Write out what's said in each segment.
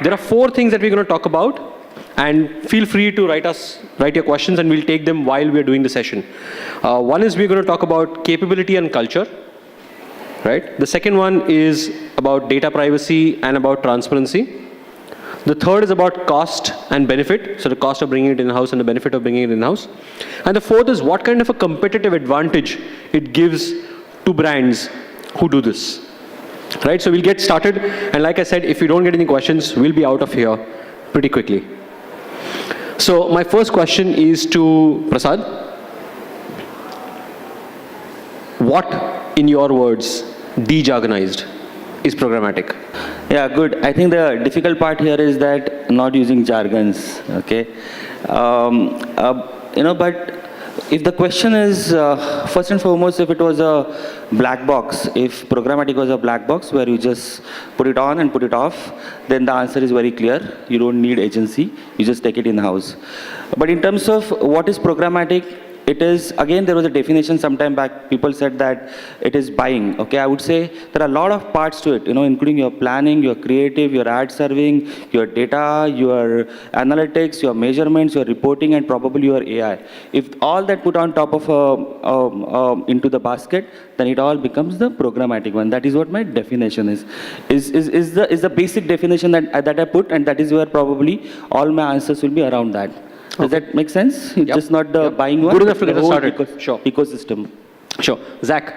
There are 4 things that we're going to talk about, and feel free to write your questions, and we'll take them while we're doing the session. One is we're going to talk about capability and culture, right? The second one is about data privacy and about transparency. The third is about cost and benefit, so the cost of bringing it in-house and the benefit of bringing it in-house. And the fourth is what kind of a competitive advantage it gives to brands who do this. Right, so we'll get started, and like I said, if you don't get any questions, we'll be out of here pretty quickly. So my first question is to Prasad. What, in your words, de-jargonized is programmatic? Yeah, good. I think the difficult part here is that not using jargons, okay? But if the question is, first and foremost, if it was a black box, if programmatic was a black box where you just put it on and put it off, then the answer is very clear. You don't need agency. You just take it in-house. But in terms of what is programmatic, it is, again, there was a definition sometime back. People said that it is buying. Okay, I would say there are a lot of parts to it, including your planning, your creative, your ad serving, your data, your analytics, your measurements, your reporting, and probably your AI. If all that put on top of into the basket, then it all becomes the programmatic one. That is what my definition is. Is the basic definition that I put, and that is where probably all my answers will be around that. Does that make sense? It's just not the buying one. Good enough to get us started. Sure. Ecosystem. Sure. Zach,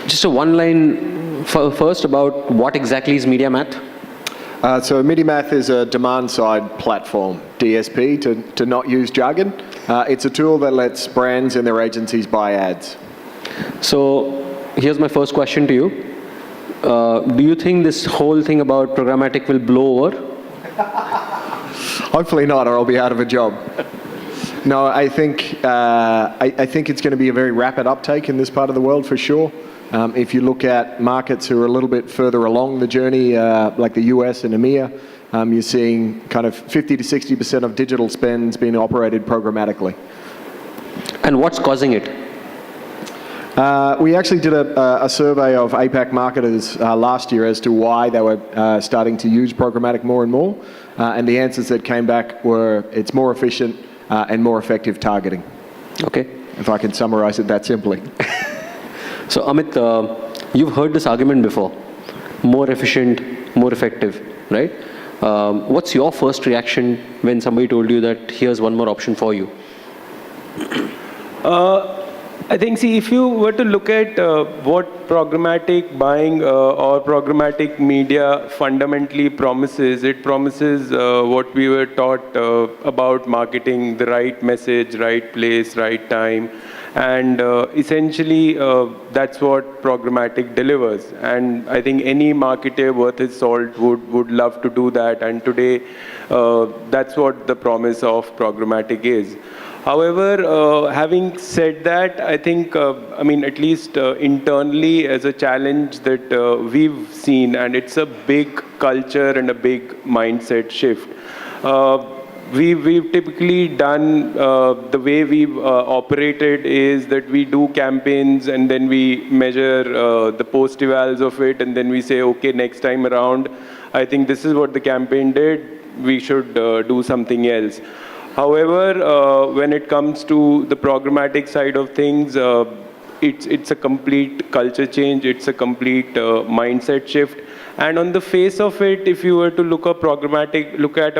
just a one line first about what exactly is Media Math? So Media Math is a demand-side platform, DSP, to not use jargon. It's a tool that lets brands and their agencies buy ads. So here's my first question to you. Do you think this whole thing about programmatic will blow over? Hopefully not, or I'll be out of a job. No, I think it's going to be a very rapid uptake in this part of the world for sure. If you look at markets who are a little bit further along the journey, like the US and EMEA, you're seeing kind of 50 to 60% of digital spends being operated programmatically. And what's causing it? We actually did a survey of APAC marketers last year as to why they were starting to use programmatic more and more. And the answers that came back were it's more efficient and more effective targeting. Okay. If I can summarize it that simply. So Amit, you've heard this argument before. More efficient, more effective, right? What's your first reaction when somebody told you that here's one more option for you? I think, see, if you were to look at what programmatic buying or programmatic media fundamentally promises, it promises what we were taught about marketing, the right message, right place, right time. And essentially, that's what programmatic delivers. And I think any marketer worth his salt would love to do that. And today, that's what the promise of programmatic is. However, having said that, I think, at least internally as a challenge that we've seen, and it's a big culture and a big mindset shift. We've typically done, the way we've operated is that we do campaigns and then we measure the post evals of it, and then we say, okay, next time around, I think this is what the campaign did, we should do something else. However, when it comes to the programmatic side of things, it's a complete culture change, it's a complete mindset shift. And on the face of it, if you were to look at a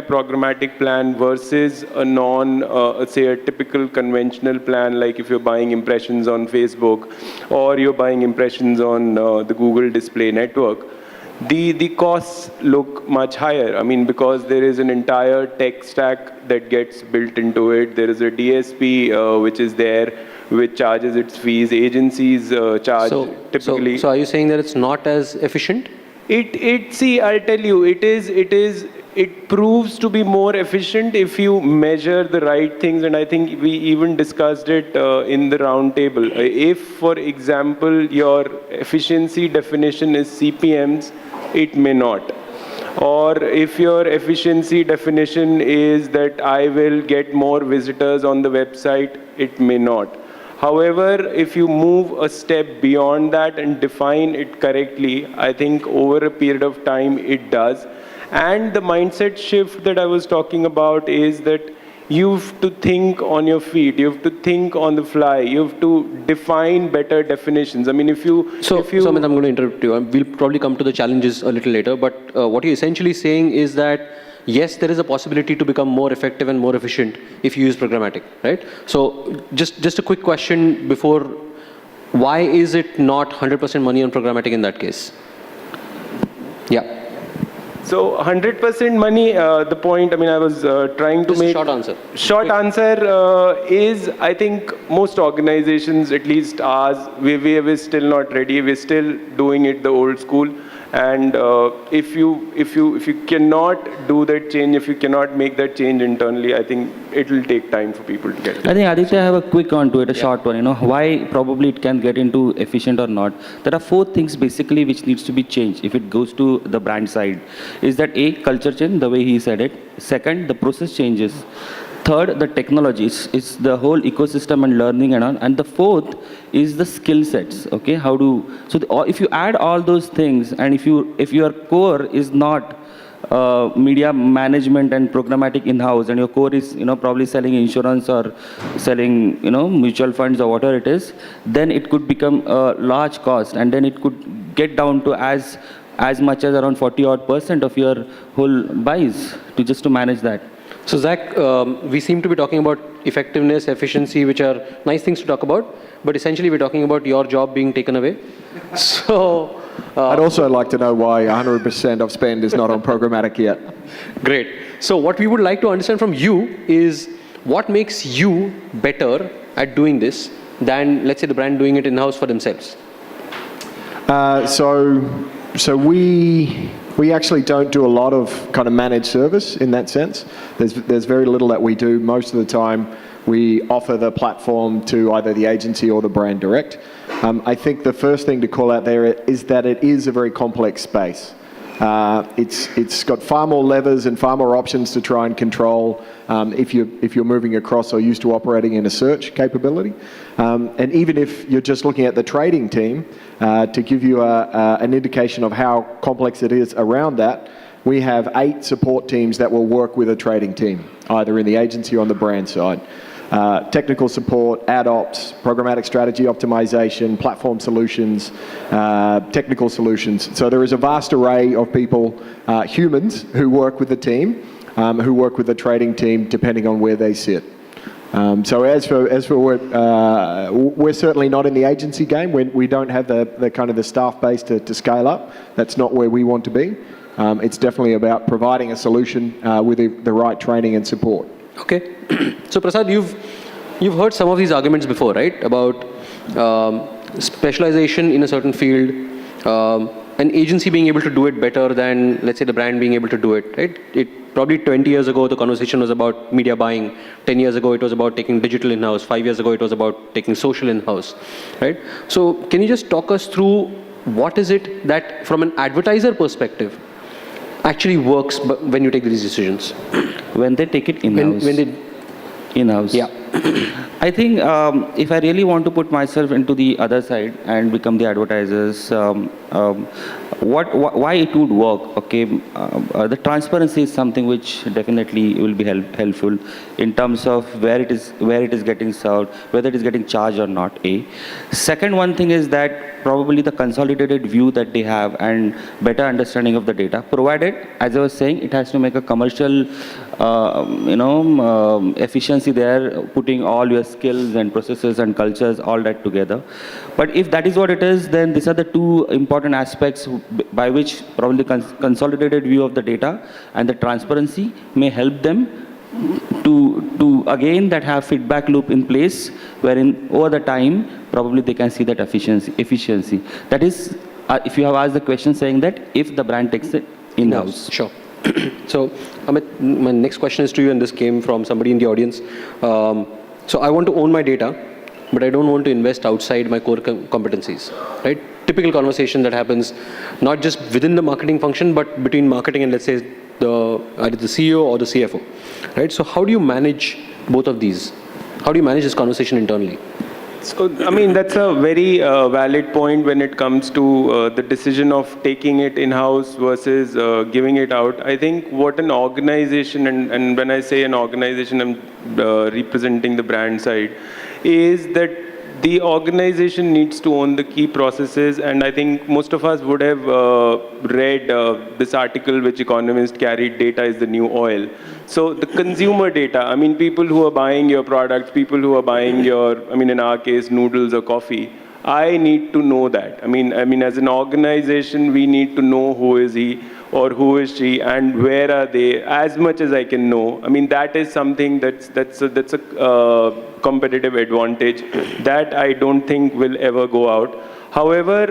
programmatic plan versus a say a typical conventional plan, like if you're buying impressions on Facebook or you're buying impressions on the Google Display Network, the costs look much higher. Because there is an entire tech stack that gets built into it. There is a DSP which is there, which charges its fees. Agencies charge typically. So are you saying that it's not as efficient? See, I'll tell you, it proves to be more efficient if you measure the right things, and I think we even discussed it in the round table. If, for example, your efficiency definition is CPMs, it may not. Or if your efficiency definition is that I will get more visitors on the website, it may not. However, if you move a step beyond that and define it correctly, I think over a period of time it does. And the mindset shift that I was talking about is that you have to think on your feet, you have to think on the fly, you have to define better definitions. I mean, if you... Amit, I'm going to interrupt you. We'll probably come to the challenges a little later, but what you're essentially saying is that yes, there is a possibility to become more effective and more efficient if you use programmatic, right? So just a quick question before, why is it not 100% money on programmatic in that case? Yeah. So 100% money, the point, I mean, I was trying to Just make... short answer. Short answer is, I think most organizations, at least ours, we're still not ready. We're still doing it the old school. And if you cannot do that change, if you cannot make that change internally, I think it will take time for people to get it. I think Aditya, I have a quick on to it, a short one. Why probably it can get into efficient or not. There are 4 things basically which needs to be changed if it goes to the brand side. Is that A, culture change, the way he said it. Second, the process changes. Third, the technologies. It's the whole ecosystem and learning and on. And the fourth is the skill sets. Okay, if you add all those things, and if your core is not media management and programmatic in-house, and your core is probably selling insurance or selling mutual funds or whatever it is, then it could become a large cost, and then it could get down to as much as around 40% of your whole buys to manage that. So Zach, we seem to be talking about effectiveness, efficiency, which are nice things to talk about, but essentially we're talking about your job being taken away. So I'd also like to know why 100% of spend is not on programmatic yet. Great. So what we would like to understand from you is what makes you better at doing this than, let's say, the brand doing it in-house for themselves? So we actually don't do a lot of kind of managed service in that sense. There's very little that we do. Most of the time, we offer the platform to either the agency or the brand direct. I think the first thing to call out there is that it is a very complex space. It's got far more levers and far more options to try and control if you're moving across or used to operating in a search capability. And even if you're just looking at the trading team, to give you an indication of how complex it is around that, we have 8 support teams that will work with a trading team, either in the agency or on the brand side. Technical support, ad ops, programmatic strategy optimization, platform solutions, technical solutions. So there is a vast array of people, humans, who work with the team, who work with the trading team, depending on where they sit. So as for we're certainly not in the agency game. We don't have the kind of the staff base to scale up. That's not where we want to be. It's definitely about providing a solution with the right training and support. Okay. So Prasad, you've heard some of these arguments before, right? About specialization in a certain field, an agency being able to do it better than, let's say, the brand being able to do it, right? Probably 20 years ago, the conversation was about media buying. 10 years ago, it was about taking digital in-house. 5 years ago, it was about taking social in-house, right? So can you just talk us through what is it that, from an advertiser perspective, actually works when you take these decisions? When they take it in-house. When they in-house. Yeah. I think if I really want to put myself into the other side and become the advertisers, why it would work, okay? The transparency is something which definitely will be helpful in terms of where it is getting served, whether it is getting charged or not, A. Second one thing is that probably the consolidated view that they have and better understanding of the data, provided, as I was saying, it has to make a commercial efficiency there, putting all your skills and processes and cultures, all that together. But if that is what it is, then these are the 2 important aspects by which probably consolidated view of the data and the transparency may help them to again that have feedback loop in place, wherein over the time probably they can see that efficiency. That is, if you have asked the question saying that if the brand takes it in-house. Sure. So, Amit, my next question is to you, and this came from somebody in the audience. So I want to own my data, but I don't want to invest outside my core competencies, right? Typical conversation that happens not just within the marketing function, but between marketing and, let's say, either the CEO or the CFO, right? So how do you manage both of these? How do you manage this conversation internally? So, I mean, that's a very valid point when it comes to the decision of taking it in-house versus giving it out. I think what an organization, and when I say an organization, I'm representing the brand side, is that the organization needs to own the key processes, and I think most of us would have read this article which Economist carried, data is the new oil. So the consumer data, I mean, people who are buying your products, people who are buying your, I mean, in our case, noodles or coffee, I need to know that. I mean, as an organization, we need to know who is he or who is she and where are they, as much as I can know. I mean, that is something that's a competitive advantage that I don't think will ever go out. However,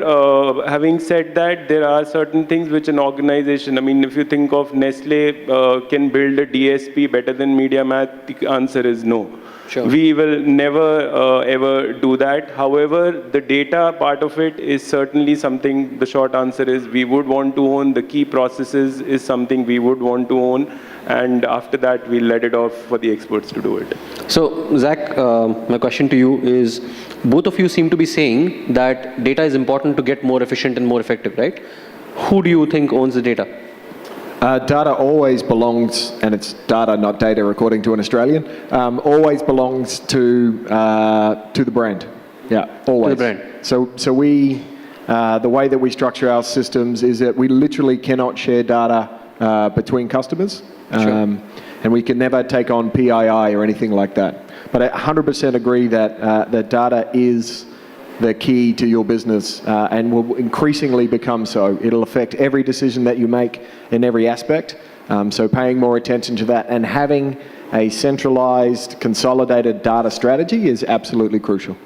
having said that, there are certain things which an organization, I mean, if you think of Nestle can build a DSP better than MediaMath, the answer is no. Sure. We will never ever do that. However, the data part of it is certainly something, the short answer is we would want to own. The key processes is something we would want to own. And after that, we'll let it off for the experts to do it. So, Zach, my question to you is, both of you seem to be saying that data is important to get more efficient and more effective, right? Who do you think owns the data? Data always belongs, and it's data, not data, according to an Australian, always belongs to the brand. Yeah, always. To the brand. So we, the way that we structure our systems is that we literally cannot share data between customers. Sure. And we can never take on PII or anything like that. But I 100% agree that that data is the key to your business and will increasingly become so. It'll affect every decision that you make in every aspect. So paying more attention to that and having a centralized, consolidated data strategy is absolutely crucial.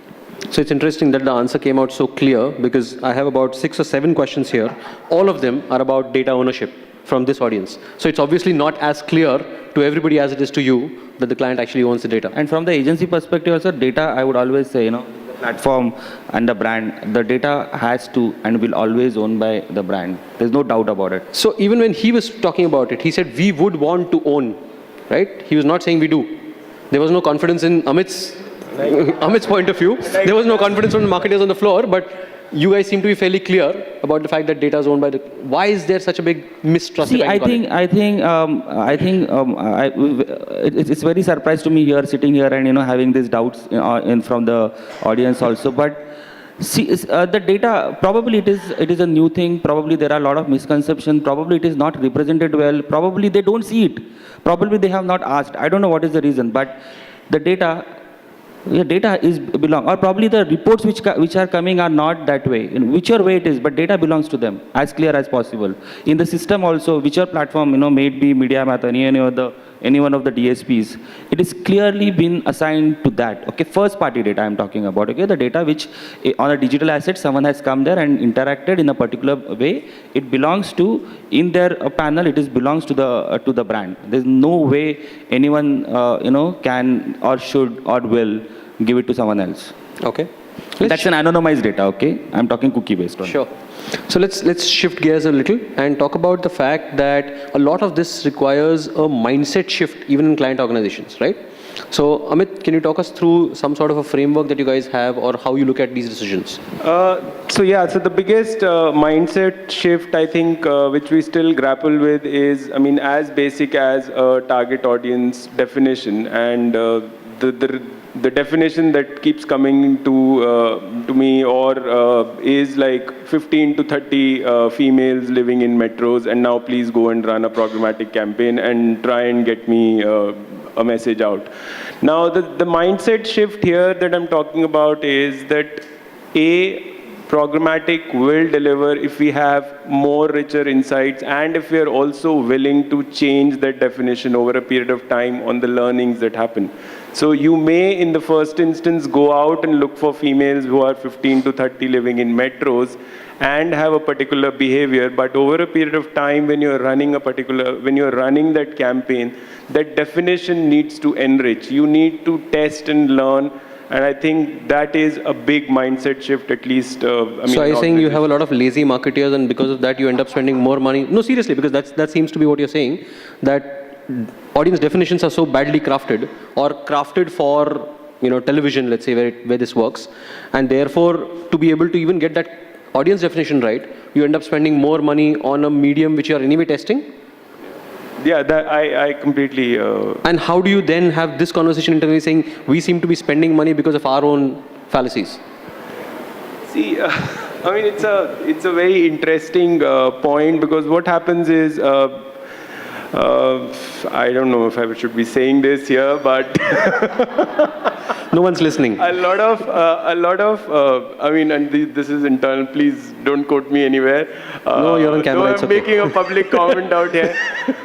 So it's interesting that the answer came out so clear, because I have about 6 or 7 questions here. All of them are about data ownership from this audience. So it's obviously not as clear to everybody as it is to you that the client actually owns the data. And from the agency perspective also, data, I would always say, the platform and the brand, the data has to and will always own by the brand. There's no doubt about it. So even when he was talking about it, he said we would want to own, right? He was not saying we do. There was no confidence in Amit's point of view. There was no confidence from the marketers on the floor, but you guys seem to be fairly clear about the fact that data is owned by the. Why is there such a big mistrust? See, it's very surprised to me here, sitting here, and having these doubts from the audience also. But see, the data, probably it is a new thing. Probably there are a lot of misconceptions. Probably it is not represented well. Probably they don't see it. Probably they have not asked. I don't know what is the reason, but the data. Yeah, data is belong, or probably the reports which are coming are not that way. In whichever way it is, but data belongs to them as clear as possible. In the system also, whichever platform may it be MediaMath or any one of the DSPs, it is clearly been assigned to that. Okay, first party data I'm talking about. Okay, the data which on a digital asset someone has come there and interacted in a particular way, it belongs to in their panel. It belongs to the brand. There's no way anyone can or should or will give it to someone else. Okay. That's an anonymized data, okay? I'm talking cookie based on. Sure. So let's shift gears a little and talk about the fact that a lot of this requires a mindset shift even in client organizations, right? So Amit, can you talk us through some sort of a framework that you guys have or how you look at these decisions? So the biggest mindset shift I think which we still grapple with is, as basic as a target audience definition, and the definition that keeps coming to me is like 15 to 30 females living in metros, and now please go and run a programmatic campaign and try and get me a message out. Now the mindset shift here that I'm talking about is that programmatic will deliver if we have more richer insights and if we are also willing to change that definition over a period of time on the learnings that happen. So you may, in the first instance, go out and look for females who are 15 to 30 living in metros and have a particular behavior, but over a period of time when you're running that campaign, that definition needs to enrich. You need to test and learn. And I think that is a big mindset shift, at least. So are you saying you have a lot of lazy marketeers and because of that you end up spending more money? No, seriously, because that seems to be what you're saying, that audience definitions are so badly crafted or crafted for television, let's say, where this works. And therefore, to be able to even get that audience definition right, you end up spending more money on a medium which you are anyway testing. Yeah, that I completely. And how do you then have this conversation internally saying we seem to be spending money because of our own fallacies? See, I mean, it's a very interesting point, because what happens is, I don't know if I should be saying this here, but No one's listening. a lot of, I mean, and this is internal. Please don't quote me anywhere. No, you're on camera, No, it's I'm okay. making a public comment out here.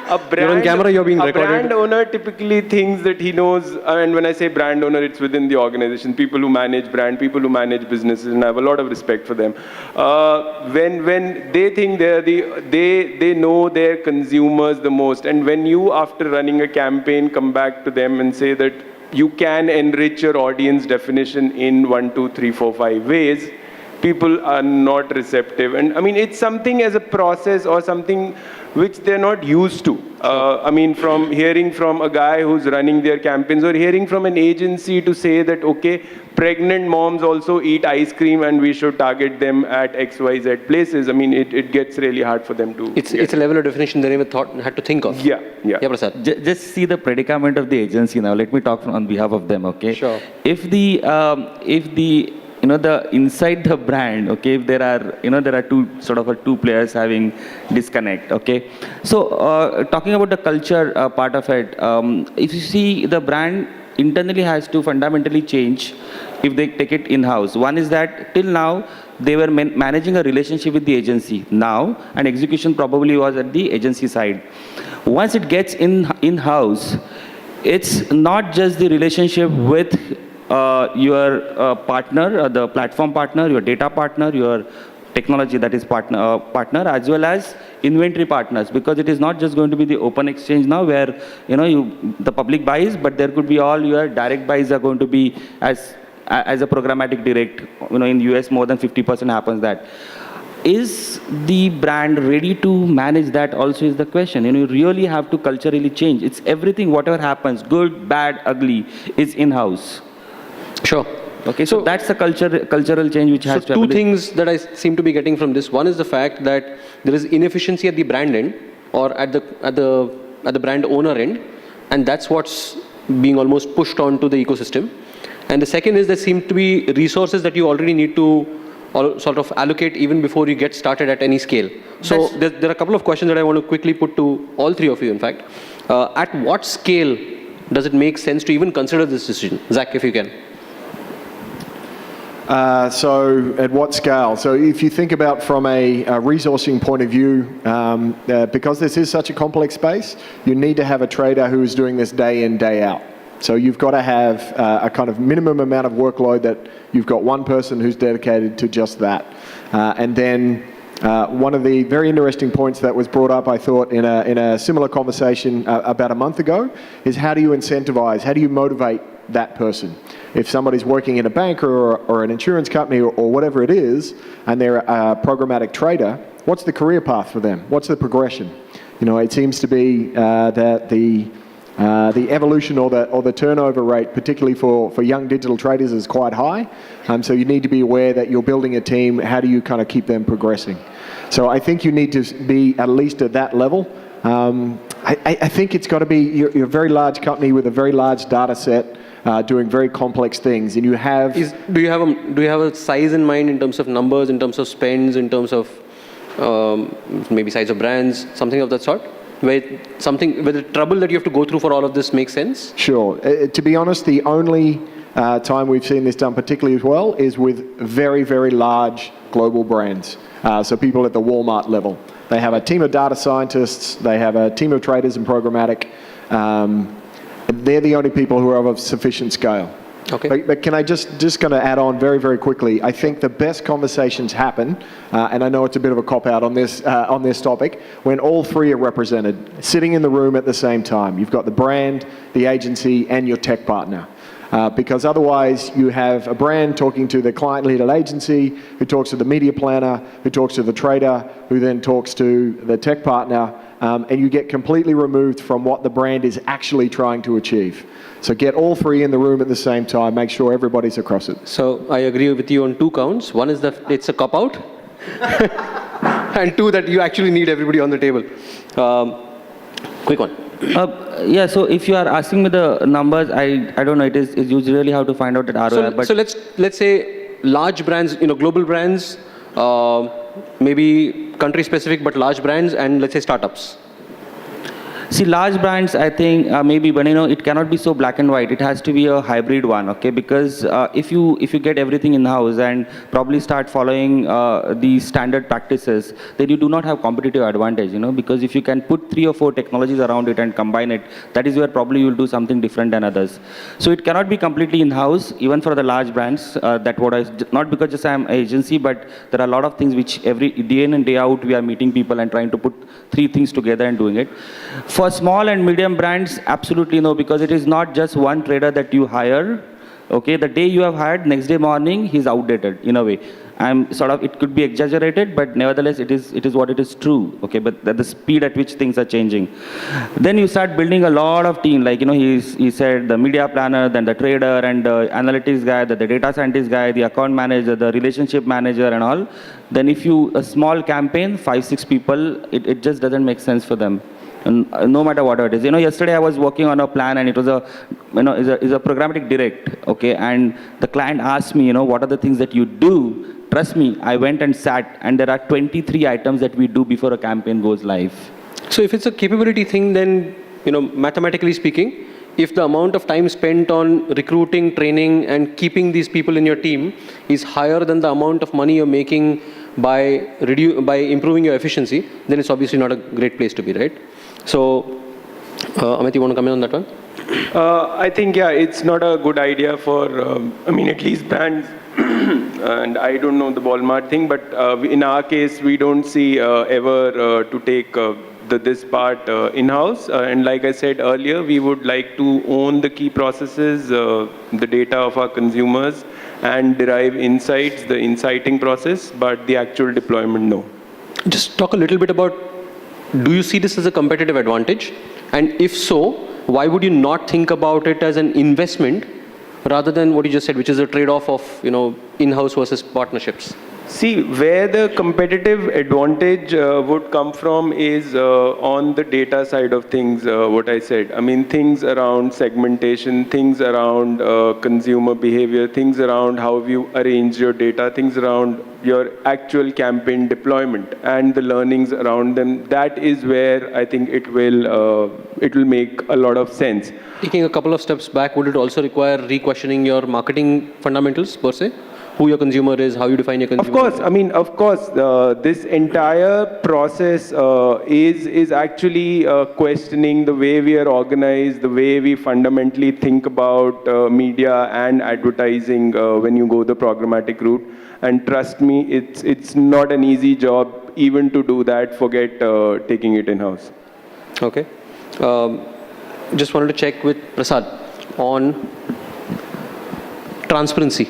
A brand, You're on camera, you're being a recorded. brand owner typically thinks that he knows, and when I say brand owner, it's within the organization. People who manage brand, people who manage businesses, and I have a lot of respect for them. When they think they know their consumers the most, and when you, after running a campaign, come back to them and say that you can enrich your audience definition in 1, 2, 3, 4, 5 ways, people are not receptive. And I mean, it's something as a process or something which they're not used to. I mean, from hearing from a guy who's running their campaigns, or hearing from an agency to say that, okay, pregnant moms also eat ice cream and we should target them at XYZ places. I mean, it gets really hard for them to. It's a level of definition they never had to think of. Yeah. Yeah, Prasad. Just see the predicament of the agency now. Let me talk on behalf of them, okay? Sure. If the the inside the brand, okay, if there are two players having disconnect, okay. So talking about the culture part of it, if you see, the brand internally has to fundamentally change if they take it in-house. One is that till now they were managing a relationship with the agency now, and execution probably was at the agency side. Once it gets in-house, it's not just the relationship with your partner, the platform partner, your data partner, your technology, that is partner, as well as inventory partners, because it is not just going to be the open exchange now where the public buys, but there could be all your direct buys are going to be as a programmatic direct. In US more than 50% happens that. Is the brand ready to manage that also is the question. You really have to culturally change. It's everything, whatever happens, good, bad, ugly, is in-house. Sure. Okay, so that's the cultural change which has to two happen. things that I seem to be getting from this. One is the fact that there is inefficiency at the brand end, or at the brand owner end, and that's what's being almost pushed onto the ecosystem. And the second is there seem to be resources that you already need to sort of allocate even before you get started at any scale. So there are a couple of questions that I want to quickly put to all three of you, in fact. At what scale does it make sense to even consider this decision? Zach, if you can. So at what scale? So if you think about from a resourcing point of view, because this is such a complex space, you need to have a trader who is doing this day in, day out. So you've got to have a kind of minimum amount of workload that you've got one person who's dedicated to just that. And then one of the very interesting points that was brought up, I thought, in a similar conversation about a month ago, is how do you incentivize, how do you motivate that person? If somebody's working in a bank or an insurance company or whatever it is, and they're a programmatic trader, what's the career path for them? What's the progression? It seems to be that the evolution or the turnover rate, particularly for young digital traders, is quite high. So you need to be aware that you're building a team. How do you kind of keep them progressing? So I think you need to be at least at that level. I think it's got to be you're a very large company with a very large data set, doing very complex things, and you have. Do you have a size in mind in terms of numbers, in terms of spends, in terms of maybe size of brands, something of that sort? Where the trouble that you have to go through for all of this makes sense? Sure. To be honest, the only time we've seen this done particularly well is with very, very large global brands. So people at the Walmart level. They have a team of data scientists, they have a team of traders in programmatic. They're the only people who are of sufficient scale. Okay. But can I just going to add on very, very quickly? I think the best conversations happen, and I know it's a bit of a cop-out on this topic, when all three are represented, sitting in the room at the same time. You've got the brand, the agency, and your tech partner. Because otherwise, you have a brand talking to the client-leaded agency, who talks to the media planner, who talks to the trader, who then talks to the tech partner, and you get completely removed from what the brand is actually trying to achieve. So get all three in the room at the same time. Make sure everybody's across it. So I agree with you on 2 counts. One is that it's a cop-out, and 2 that you actually need everybody on the table. Quick one. Yeah, so if you are asking me the numbers, I don't know, it's usually how to find out that ROI. So let's say large brands, global brands, maybe country specific, but large brands, and let's say startups. See, large brands, I think maybe, but it cannot be so black and white. It has to be a hybrid one, okay? Because if you get everything in house and probably start following the standard practices, then you do not have competitive advantage, because if you can put 3 or 4 technologies around it and combine it, that is where probably you will do something different than others. So it cannot be completely in house, even for the large brands. Not because just I'm an agency, but there are a lot of things which every day in and day out we are meeting people and trying to put 3 things together and doing it. For small and medium brands, absolutely no, because it is not just one trader that you hire. Okay, the day you have hired, next day morning, he's outdated in a way. It could be exaggerated, but nevertheless, it is what it is true. Okay, but the speed at which things are changing. Then you start building a lot of team, like, he said the media planner, then the trader, and the analytics guy, the data scientist guy, the account manager, the relationship manager, and all. Then if a small campaign, 5-6 people, it just doesn't make sense for them. No matter what it is. Yesterday I was working on a plan, and it was a programmatic direct, okay, and the client asked me, what are the things that you do? Trust me, I went and sat, and there are 23 items that we do before a campaign goes live. So if it's a capability thing, then, mathematically speaking, if the amount of time spent on recruiting, training, and keeping these people in your team is higher than the amount of money you're making by improving your efficiency, then it's obviously not a great place to be, right? So, Amit, you want to comment on that one? I think, yeah, it's not a good idea for, at least brands, and I don't know the Walmart thing, but in our case, we don't see ever to take this part in-house. And like I said earlier, we would like to own the key processes, the data of our consumers, and derive insights, the inciting process, but the actual deployment, no. Just talk a little bit about, do you see this as a competitive advantage? And if so, why would you not think about it as an investment rather than what you just said, which is a trade-off of, in-house versus partnerships? See, where the competitive advantage would come from is on the data side of things, what I said. Things around segmentation, things around consumer behavior, things around how you arrange your data, things around your actual campaign deployment and the learnings around them. That is where I think it will make a lot of sense. Taking a couple of steps back, would it also require re-questioning your marketing fundamentals per se? Who your consumer is, how you define your consumer? Of course, this entire process is actually questioning the way we are organized, the way we fundamentally think about media and advertising when you go the programmatic route. And trust me, it's not an easy job even to do that, forget taking it in-house. Okay. Just wanted to check with Prasad on transparency.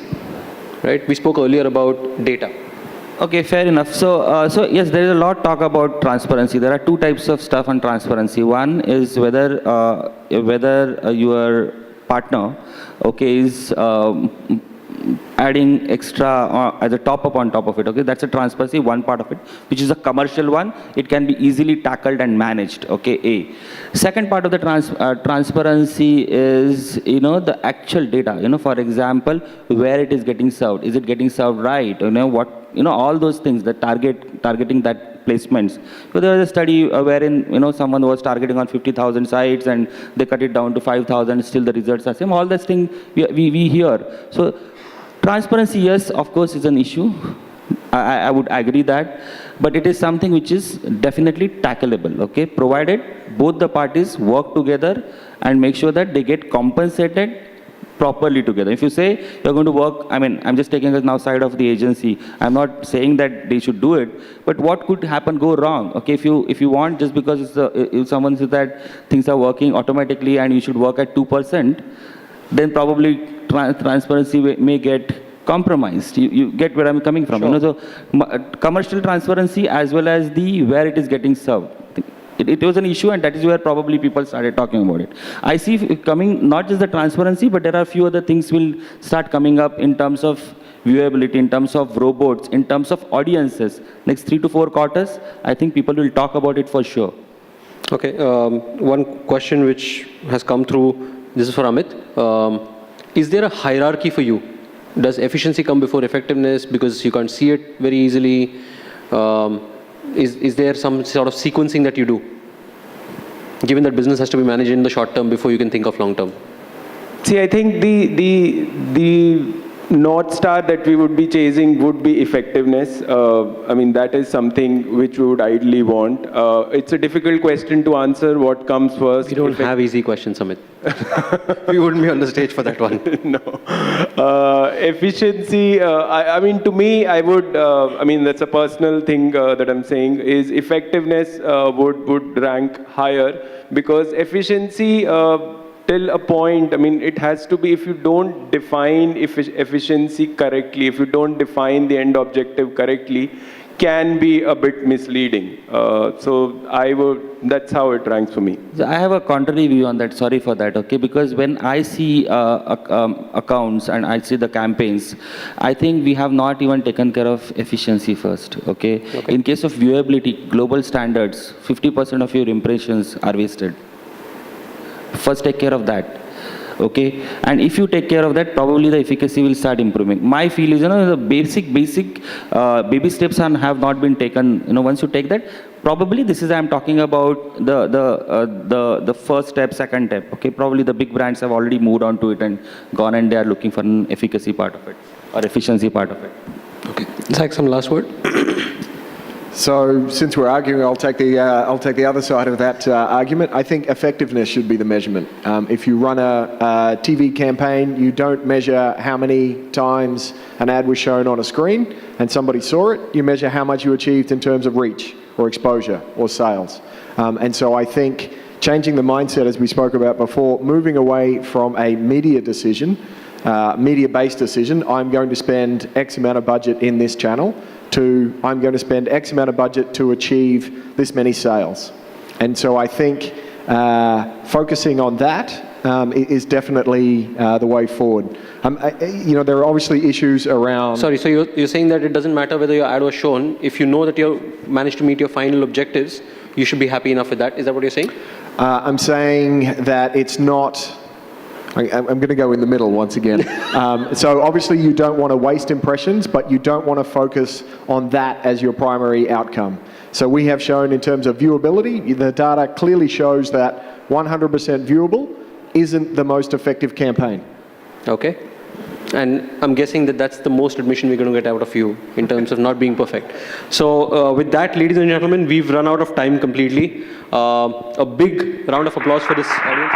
Right? We spoke earlier about data. Okay, fair enough. So yes, there is a lot talk about transparency. There are 2 types of stuff on transparency. One is whether your partner, okay, is adding extra as a top-up on top of it. Okay, that's a transparency, one part of it, which is a commercial one. It can be easily tackled and managed. Okay, A. Second part of the transparency is the actual data. For example, where it is getting served. Is it getting served right? All those things. The targeting that placements. So there was a study wherein someone was targeting on 50,000 sites and they cut it down to 5,000. Still the results are same. All this thing we hear. So transparency, yes, of course, is an issue. I would agree that, but it is something which is definitely tackleable, okay, provided both the parties work together and make sure that they get compensated properly together. If you say you're going to work, I'm just taking us now side of the agency. I'm not saying that they should do it, but what could go wrong? Okay, if you want, just because if someone says that things are working automatically and you should work at 2%, then probably transparency may get compromised. You get where I'm coming from. Sure. So commercial transparency as well as the where it is getting served. It was an issue, and that is where probably people started talking about it. I see coming not just the transparency, but there are a few other things will start coming up in terms of viewability, in terms of robots, in terms of audiences. Next 3 to 4 quarters, I think people will talk about it for sure. Okay, one question which has come through, this is for Amit. Is there a hierarchy for you? Does efficiency come before effectiveness because you can't see it very easily? Is there some sort of sequencing that you do? Given that business has to be managed in the short term before you can think of long term. See, I think the North Star that we would be chasing would be effectiveness. I mean, that is something which we would ideally want. It's a difficult question to answer, what comes first. We don't have easy questions, Amit. We wouldn't be on the stage for that one. No. Efficiency, I mean, to me, I would, I mean, that's a personal thing that I'm saying, is effectiveness would rank higher, because efficiency, till a point, I mean, it has to be, if you don't define efficiency correctly, if you don't define the end objective correctly, can be a bit misleading. So that's how it ranks for me. I have a contrary view on that, sorry for that, okay? Because when I see accounts and I see the campaigns, I think we have not even taken care of efficiency first, okay? In case of viewability, global standards, 50% of your impressions are wasted. First take care of that, okay? And if you take care of that, probably the efficacy will start improving. My feel is, the basic baby steps have not been taken. Once you take that, probably this is, I'm talking about the first step, second step, okay? Probably the big brands have already moved on to it and gone, and they are looking for an efficacy part of it, or efficiency part of it. Okay. Zach, some last word? So since we're arguing, I'll take the other side of that argument. I think effectiveness should be the measurement. If you run a TV campaign, you don't measure how many times an ad was shown on a screen and somebody saw it. You measure how much you achieved in terms of reach or exposure or sales. And so I think changing the mindset, as we spoke about before, moving away from a media decision, media-based decision, I'm going to spend X amount of budget in this channel, to I'm going to spend X amount of budget to achieve this many sales. And so I think focusing on that is definitely the way forward. There are obviously issues around... Sorry, so you're saying that it doesn't matter whether your ad was shown. If you know that you managed to meet your final objectives, you should be happy enough with that. Is that what you're saying? I'm saying that it's not... I'm going to go in the middle once again. So obviously you don't want to waste impressions, but you don't want to focus on that as your primary outcome. So we have shown in terms of viewability, the data clearly shows that 100% viewable isn't the most effective campaign. Okay. And I'm guessing that that's the most admission we're going to get out of you in terms of not being perfect. So with that, ladies and gentlemen, we've run out of time completely. A big round of applause for this audience.